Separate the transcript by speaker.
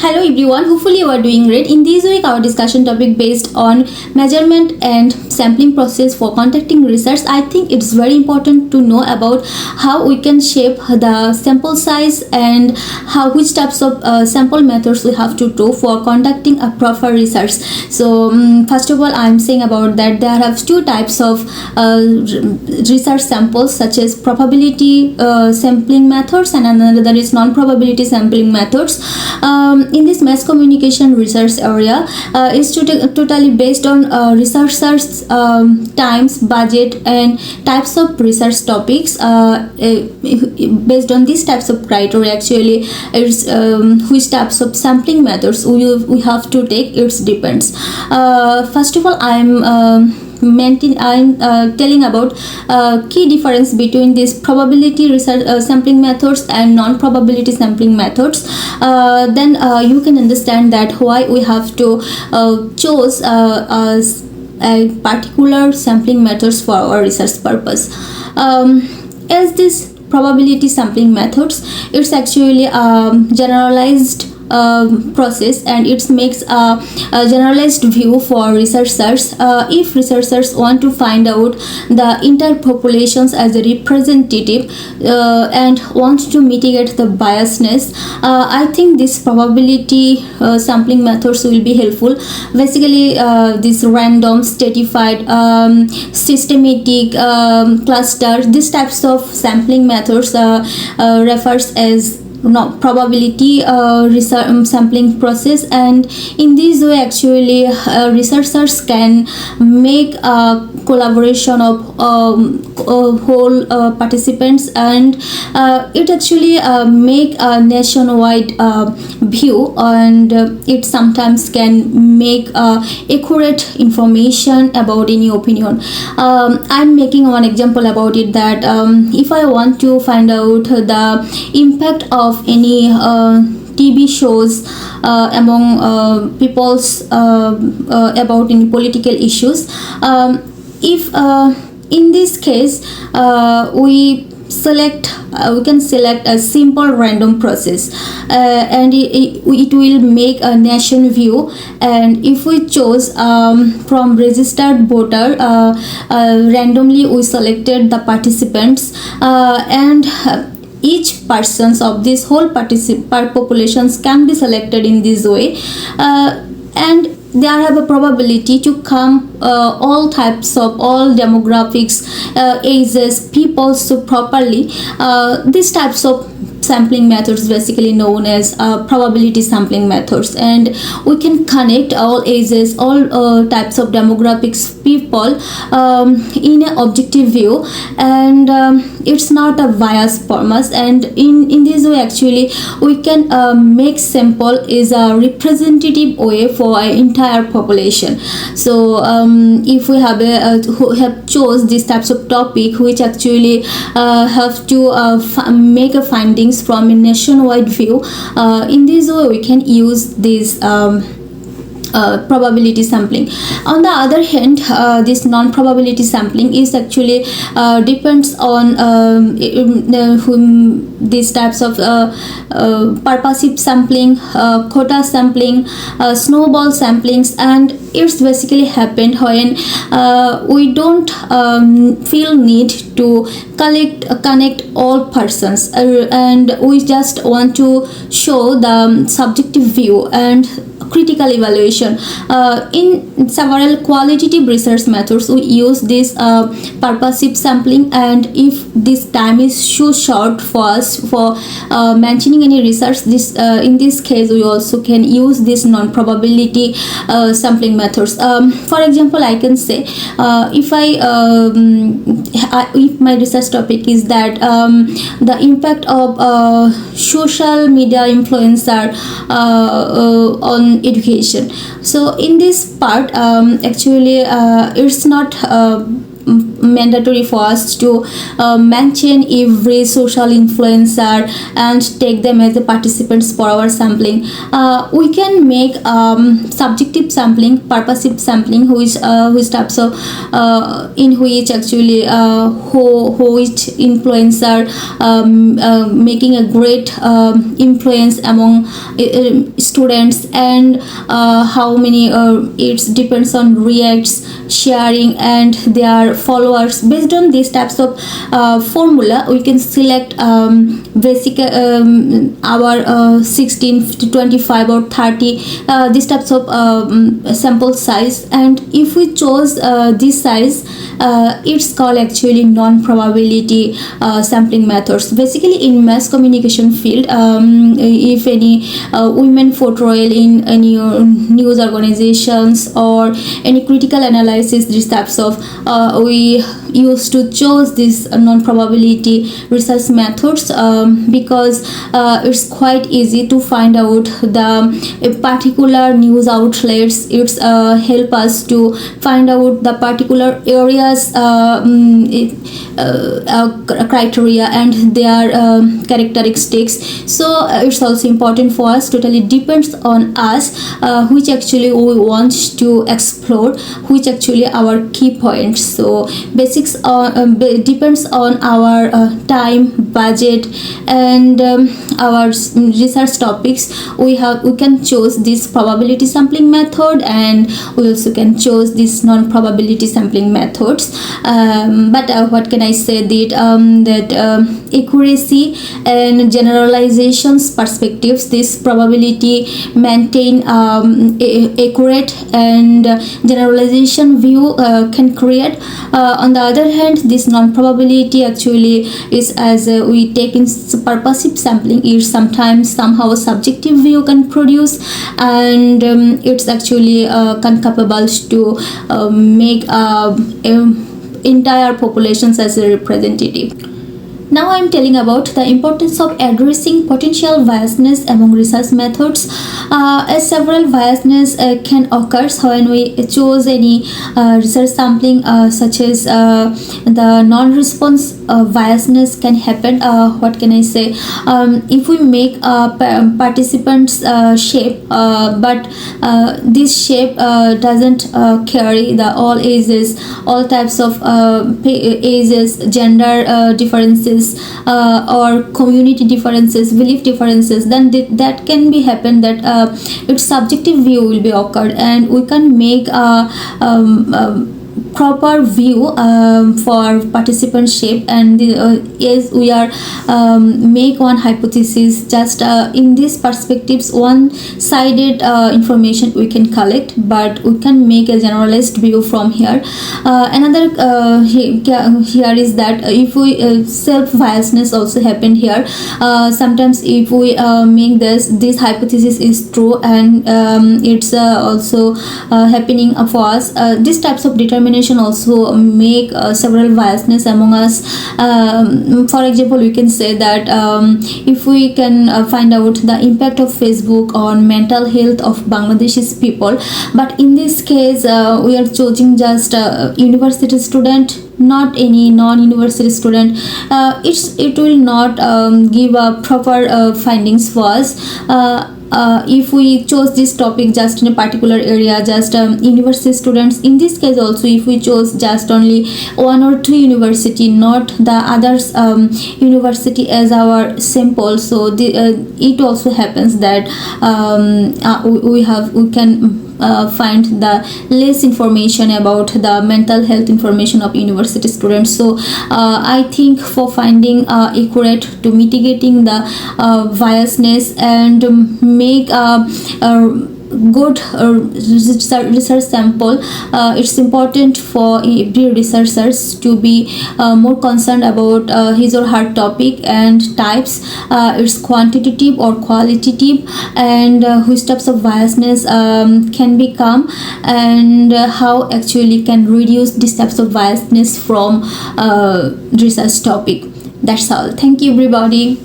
Speaker 1: Hello everyone, hopefully you are doing great. In this week our discussion topic based on measurement and sampling process for conducting research. I think it's very important to know about how we can shape the sample size and which types of sample methods we have to do for conducting a proper research. So first of all, I'm saying about that there are two types of research samples, such as probability sampling methods and another is non-probability sampling methods. In this mass communication research area is totally based on researchers' times, budget and types of research topics. Based on these types of criteria, actually it's which types of sampling methods we have to take, it depends. First of all, I'm telling about key difference between these probability research sampling methods and non-probability sampling methods. Then you can understand that why we have to choose a particular sampling methods for our research purpose. As this probability sampling methods, it's actually generalized process, and it makes a generalized view for researchers. If researchers want to find out the entire populations as a representative and want to mitigate the biasness, I think this probability sampling methods will be helpful. Basically, this random, stratified, systematic, cluster, these types of sampling methods refers as probability research sampling process, and in this way actually researchers can make a collaboration of whole participants, and it actually make a nationwide view, and it sometimes can make accurate information about any opinion. I'm making one example about it, that if I want to find out the impact of any TV shows among people's about any political issues, if in this case we can select a simple random process, and it will make a nation view. And if we chose from registered voter, randomly we selected the participants, and each persons of this whole populations can be selected in this way, and they have a probability to come all types of all demographics, ages, people so properly. These types of sampling methods basically known as probability sampling methods, and we can connect all ages, all types of demographics people in an objective view, and it's not a bias format, and in this way actually we can make sample is a representative way for an entire population. So if we have chose these types of topic which actually have to make a findings from a nationwide view, in this way we can use this probability sampling. On the other hand, this non-probability sampling is actually depends on these types of purposive sampling, quota sampling, snowball samplings, and it's basically happened when we don't feel need to connect all persons, and we just want to show the subjective view and critical evaluation. In several qualitative research methods we use this purposive sampling, and if this time is so short for us for mentioning any research, this in this case we also can use this non-probability sampling methods. For example, I can say if my research topic is that the impact of social media influencer on education. So in this part actually it's not mandatory for us to mention every social influencer and take them as the participants for our sampling. We can make subjective sampling, purposive sampling, which types of in which actually which influencer making a great influence among students, and how many it depends on reacts, sharing, and their followers. Based on these types of formula, we can select basic our 16 to 25 or 30 these types of sample size, and if we chose this size, it's called actually non-probability sampling methods. Basically, in mass communication field, if any women portrayal in any news organizations or any critical analysis, these types of we used to choose this non-probability research methods because it's quite easy to find out the particular news outlets. It's help us to find out the particular areas criteria and their characteristics. So it's also important for us. Totally depends on us which actually we want to explore, which actually our key points. So basics depends on our time, budget, and our research topics. We can choose this probability sampling method, and we also can choose this non-probability sampling methods. But what can I say, that accuracy and generalizations perspectives, this probability maintain accurate and generalization view can create. On the other hand, this non-probability actually is, as we take in purposive sampling, is sometimes somehow subjective view can produce, and it's actually capable to make entire populations as a representative. Now I am telling about the importance of addressing potential biasness among research methods. As several biasness can occur when we choose any research sampling, such as the non-response biasness can happen. What can I say? If we make participants shape, but this shape doesn't carry the all ages, all types of ages, gender differences, or community differences, belief differences, then that can be happen that its subjective view will be occurred, and we can make proper view for participant shape. And yes, we are make one hypothesis just in these perspectives, one-sided information we can collect, but we can make a generalized view from here. Another here is that if we self-biasness also happen here. Sometimes if we make this hypothesis is true, and it's also happening for us, these types of determination also make several biasness among us. For example, we can say that if we can find out the impact of Facebook on mental health of Bangladeshi people, but in this case we are choosing just university student, not any non-university student. It will not give a proper findings for us. If we chose this topic just in a particular area, just university students. In this case also, if we chose just only one or two university, not the others university as our sample, so it also happens that we can find the less information about the mental health information of university students. So I think for finding accurate, to mitigating the biasness and make good research sample, it's important for every researchers to be more concerned about his or her topic and types, its quantitative or qualitative, and which types of biasness can become, and how actually can reduce these types of biasness from research topic. That's all. Thank you everybody.